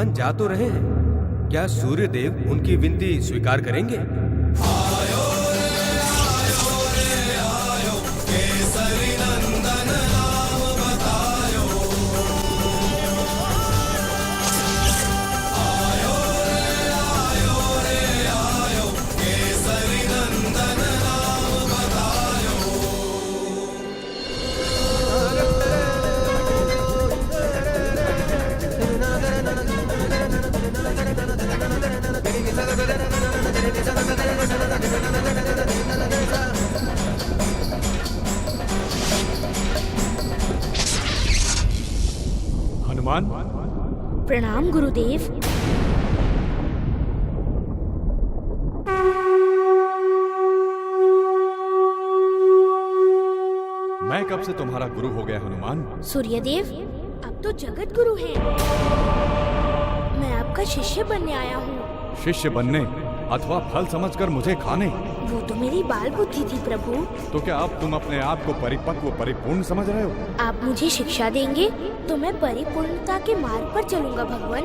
हनुमान जा तो रहे हैं, क्या सूर्य देव उनकी विनती स्वीकार करेंगे? हनुमान, प्रणाम गुरुदेव। मैं कब से तुम्हारा गुरु हो गया हनुमान? सूर्यदेव अब तो जगत गुरु हैं। मैं आपका शिष्य बनने आया हूँ। शिष्य बनने अथवा फल समझकर मुझे खाने? वो तो मेरी बाल बुद्धि थी प्रभु। तो क्या अब तुम अपने आप को परिपक्व परिपूर्ण समझ रहे हो? आप मुझे शिक्षा देंगे तो मैं परिपूर्णता के मार्ग पर चलूंगा। भगवान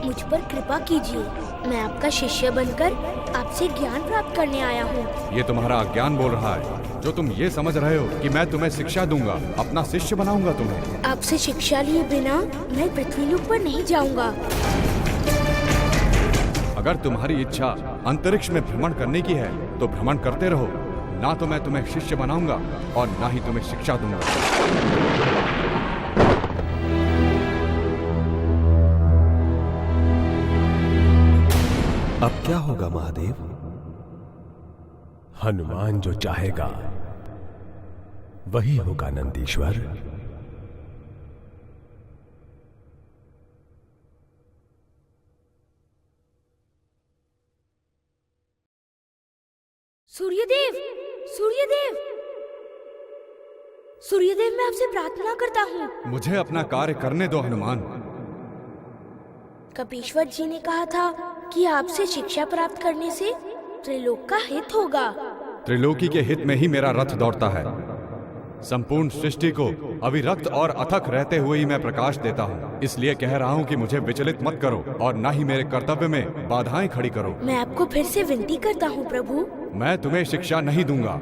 मुझ पर कृपा कीजिए। मैं आपका शिष्य बनकर आपसे ज्ञान प्राप्त करने आया हूँ। ये तुम्हारा अज्ञान बोल रहा है, जो तुम ये समझ रहे हो कि मैं तुम्हें शिक्षा दूंगा, अपना शिष्य बनाऊंगा तुम्हें। आपसे शिक्षा लिए बिना मैं पृथ्वी लोक पर नहीं जाऊंगा। अगर तुम्हारी इच्छा अंतरिक्ष में भ्रमण करने की है तो भ्रमण करते रहो, ना तो मैं तुम्हें शिष्य बनाऊंगा और ना ही तुम्हें शिक्षा दूंगा। अब क्या होगा महादेव? हनुमान जो चाहेगा वही होगा नंदीश्वर। सूर्यदेव, सूर्यदेव, सूर्यदेव, मैं आपसे प्रार्थना करता हूँ। मुझे अपना कार्य करने दो हनुमान। कपीश्वर जी ने कहा था कि आपसे शिक्षा प्राप्त करने से त्रिलोक का हित होगा। त्रिलोकी के हित में ही मेरा रथ दौड़ता है। संपूर्ण सृष्टि को अविरक्त और अथक रहते हुए ही मैं प्रकाश देता हूँ। इसलिए कह रहा हूँ कि मुझे विचलित मत करो और ना ही मेरे कर्तव्य में बाधाएं खड़ी करो। मैं आपको फिर से विनती करता हूँ प्रभु। मैं तुम्हें शिक्षा नहीं दूंगा।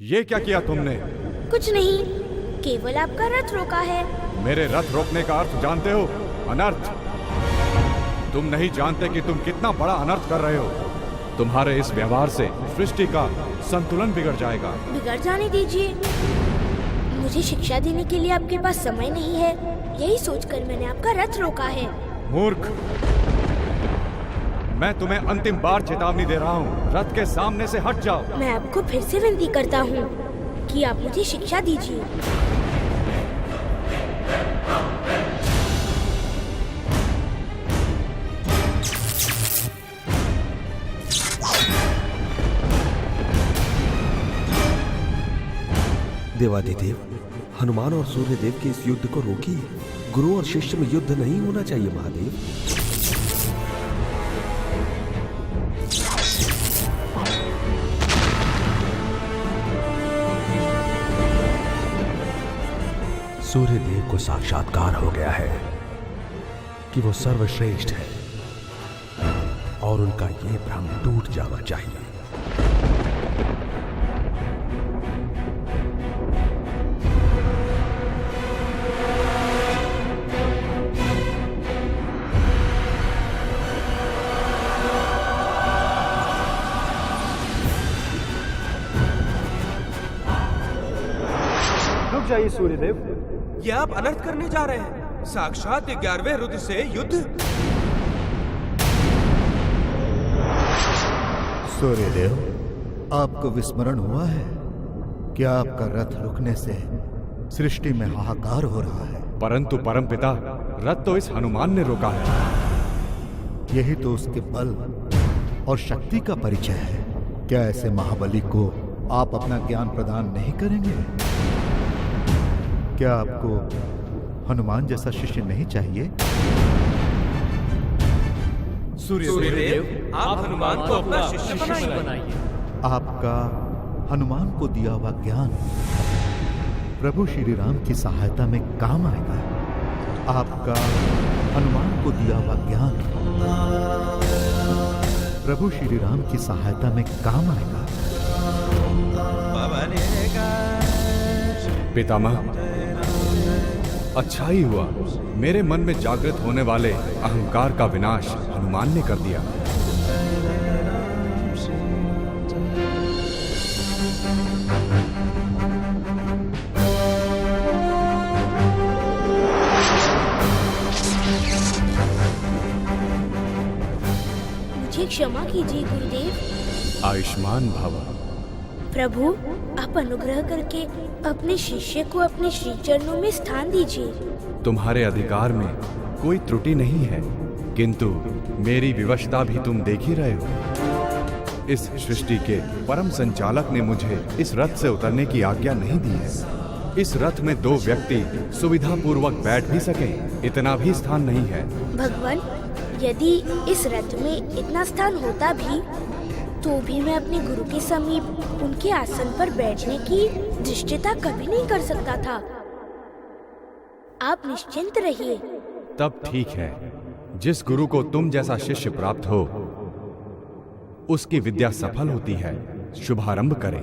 ये क्या किया तुमने? कुछ नहीं, केवल आपका रथ रोका है। मेरे रथ रोकने का अर्थ जानते हो? अनर्थ। तुम नहीं जानते कि तुम कितना बड़ा अनर्थ कर रहे हो। तुम्हारे इस व्यवहार से सृष्टि का संतुलन बिगड़ जाएगा। बिगड़ जाने दीजिए। मुझे शिक्षा देने के लिए आपके पास समय नहीं है, यही सोचकर मैंने आपका रथ रोका है। मूर्ख, मैं तुम्हें अंतिम बार चेतावनी दे रहा हूँ, रथ के सामने से हट जाओ। मैं आपको फिर से विनती करता हूँ कि आप मुझे शिक्षा दीजिए। देवादिदेव, हनुमान और सूर्यदेव के इस युद्ध को रोकिए। गुरु और शिष्य में युद्ध नहीं होना चाहिए महादेव। सूर्यदेव को साक्षात्कार हो गया है कि वो सर्वश्रेष्ठ है और उनका ये भ्रम टूट जाना चाहिए। चाहिए सूर्यदेव। ये आप अनर्थ करने जा रहे हैं। साक्षात 11वें रुद्र से युद्ध। सूर्यदेव, आपको विस्मरण हुआ है कि आपका रथ रुकने से सृष्टि में हाहाकार हो रहा है। परंतु परमपिता, रथ तो इस हनुमान ने रोका है। यही तो उसके बल और शक्ति का परिचय है। क्या ऐसे महाबली को आप अपना ज्ञान प्रदान नहीं करेंगे? क्या आपको हनुमान जैसा शिष्य नहीं चाहिए? सूर्यदेव, आप हनुमान को अपना शिष्य बनाइए। आपका हनुमान को दिया हुआ ज्ञान प्रभु श्री राम की सहायता में काम आएगा। आपका हनुमान को दिया हुआ ज्ञान प्रभु श्री राम की सहायता में काम आएगा। पितामह, अच्छा ही हुआ मेरे मन में जागृत होने वाले अहंकार का विनाश हनुमान ने कर दिया। मुझे क्षमा कीजिए गुरुदेव। आयुष्मान भव। प्रभु, आप अनुग्रह करके अपने शिष्य को अपने श्री चरणों में स्थान दीजिए। तुम्हारे अधिकार में कोई त्रुटि नहीं है, किंतु मेरी विवशता भी तुम देख ही रहे हो। इस सृष्टि के परम संचालक ने मुझे इस रथ से उतरने की आज्ञा नहीं दी है। इस रथ में 2 व्यक्ति सुविधा पूर्वक बैठ भी सकें, इतना भी स्थान नहीं है। भगवान, यदि इस रथ में इतना स्थान होता भी तो भी मैं अपने गुरु के समीप उनके आसन पर बैठने की दृष्टता कभी नहीं कर सकता था। आप निश्चिंत रहिए। तब ठीक है। जिस गुरु को तुम जैसा शिष्य प्राप्त हो, उसकी विद्या सफल होती है। शुभारंभ करें।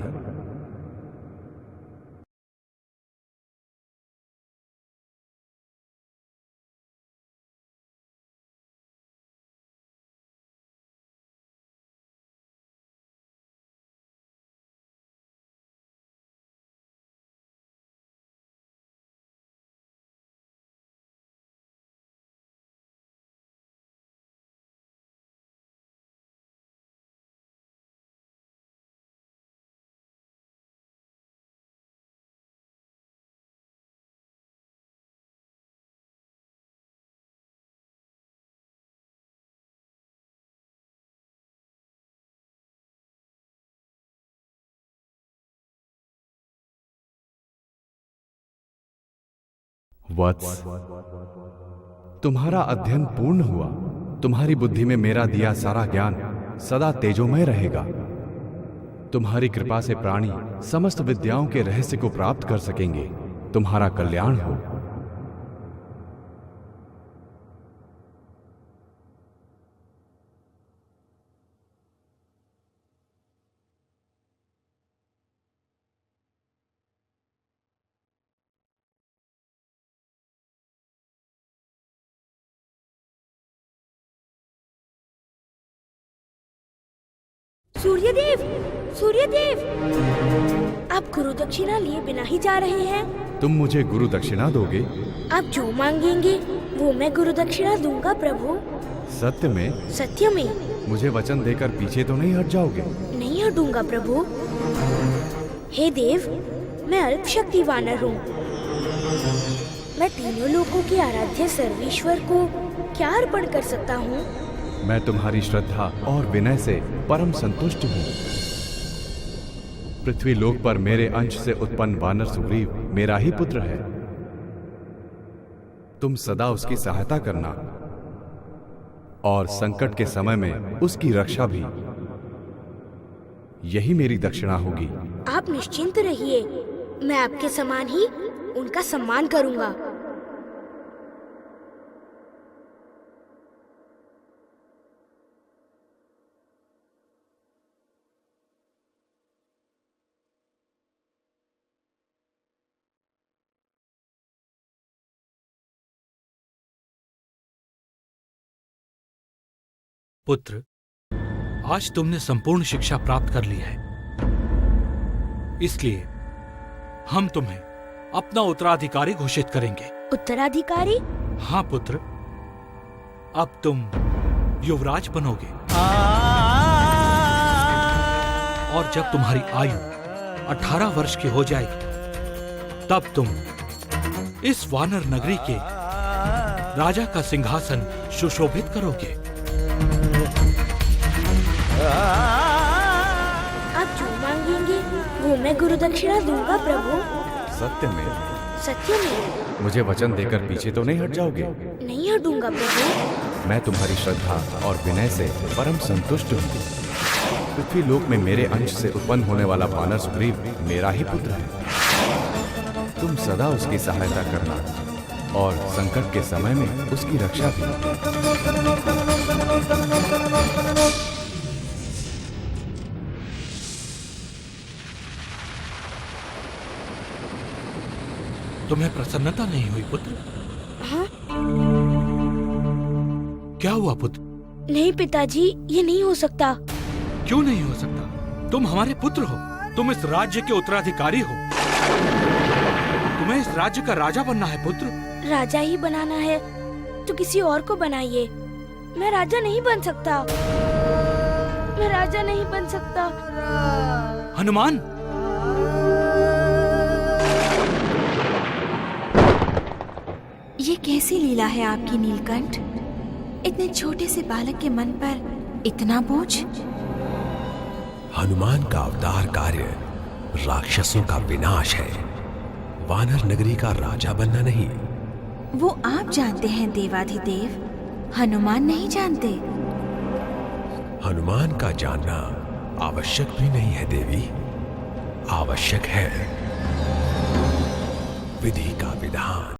वत्स, तुम्हारा अध्ययन पूर्ण हुआ। तुम्हारी बुद्धि में मेरा दिया सारा ज्ञान सदा तेजोमय रहेगा। तुम्हारी कृपा से प्राणी समस्त विद्याओं के रहस्य को प्राप्त कर सकेंगे। तुम्हारा कल्याण हो। सूर्यदेव, सूर्यदेव, आप गुरु दक्षिणा लिए बिना ही जा रहे हैं। तुम मुझे गुरु दक्षिणा दोगे? आप जो मांगेंगे वो मैं गुरु दक्षिणा दूंगा प्रभु। सत्य में? सत्य में। मुझे वचन देकर पीछे तो नहीं हट जाओगे? नहीं हटूंगा प्रभु। हे देव, मैं अल्प शक्ति वानर हूँ। मैं तीनों लोकों के आराध्य सर्वेश्वर को क्या अर्पण कर सकता हूँ? मैं तुम्हारी श्रद्धा और विनय से परम संतुष्ट हूँ। पृथ्वी लोक पर मेरे अंश से उत्पन्न वानर सुग्रीव मेरा ही पुत्र है। तुम सदा उसकी सहायता करना और संकट के समय में उसकी रक्षा भी। यही मेरी दक्षिणा होगी। आप निश्चिंत रहिए, मैं आपके समान ही उनका सम्मान करूंगा। पुत्र, आज तुमने संपूर्ण शिक्षा प्राप्त कर ली है, इसलिए हम तुम्हें अपना उत्तराधिकारी घोषित करेंगे। उत्तराधिकारी? हाँ पुत्र, अब तुम युवराज बनोगे और जब तुम्हारी आयु 18 वर्ष की हो जाएगी तब तुम इस वानर नगरी के राजा का सिंहासन सुशोभित करोगे। आप जो मांगेंगे वो मैं गुरु दक्षिणा दूंगा प्रभु। सत्य में? सत्य में। मुझे वचन देकर पीछे तो नहीं हट जाओगे? नहीं हटूंगा प्रभु। मैं तुम्हारी श्रद्धा और विनय से परम संतुष्ट हूँ। पृथ्वी लोक में मेरे अंश से उत्पन्न होने वाला वानर सुग्रीव मेरा ही पुत्र है। तुम सदा उसकी सहायता करना और संकट के समय में उसकी रक्षा भी। तुम्हें प्रसन्नता नहीं हुई पुत्र? हाँ? क्या हुआ पुत्र? नहीं पिताजी, ये नहीं हो सकता। क्यों नहीं हो सकता? तुम हमारे पुत्र हो, तुम इस राज्य के उत्तराधिकारी हो, तुम्हें इस राज्य का राजा बनना है पुत्र। राजा ही बनाना है तो किसी और को बनाइए। मैं राजा नहीं बन सकता। मैं राजा नहीं बन सकता। हनुमान, ये कैसी लीला है आपकी नीलकंठ? इतने छोटे से बालक के मन पर इतना बोझ। हनुमान का अवतार कार्य राक्षसों का विनाश है, वानर नगरी का राजा बनना नहीं। वो आप जानते हैं देवाधिदेव, हनुमान नहीं जानते। हनुमान का जानना आवश्यक भी नहीं है देवी, आवश्यक है विधि का विधान।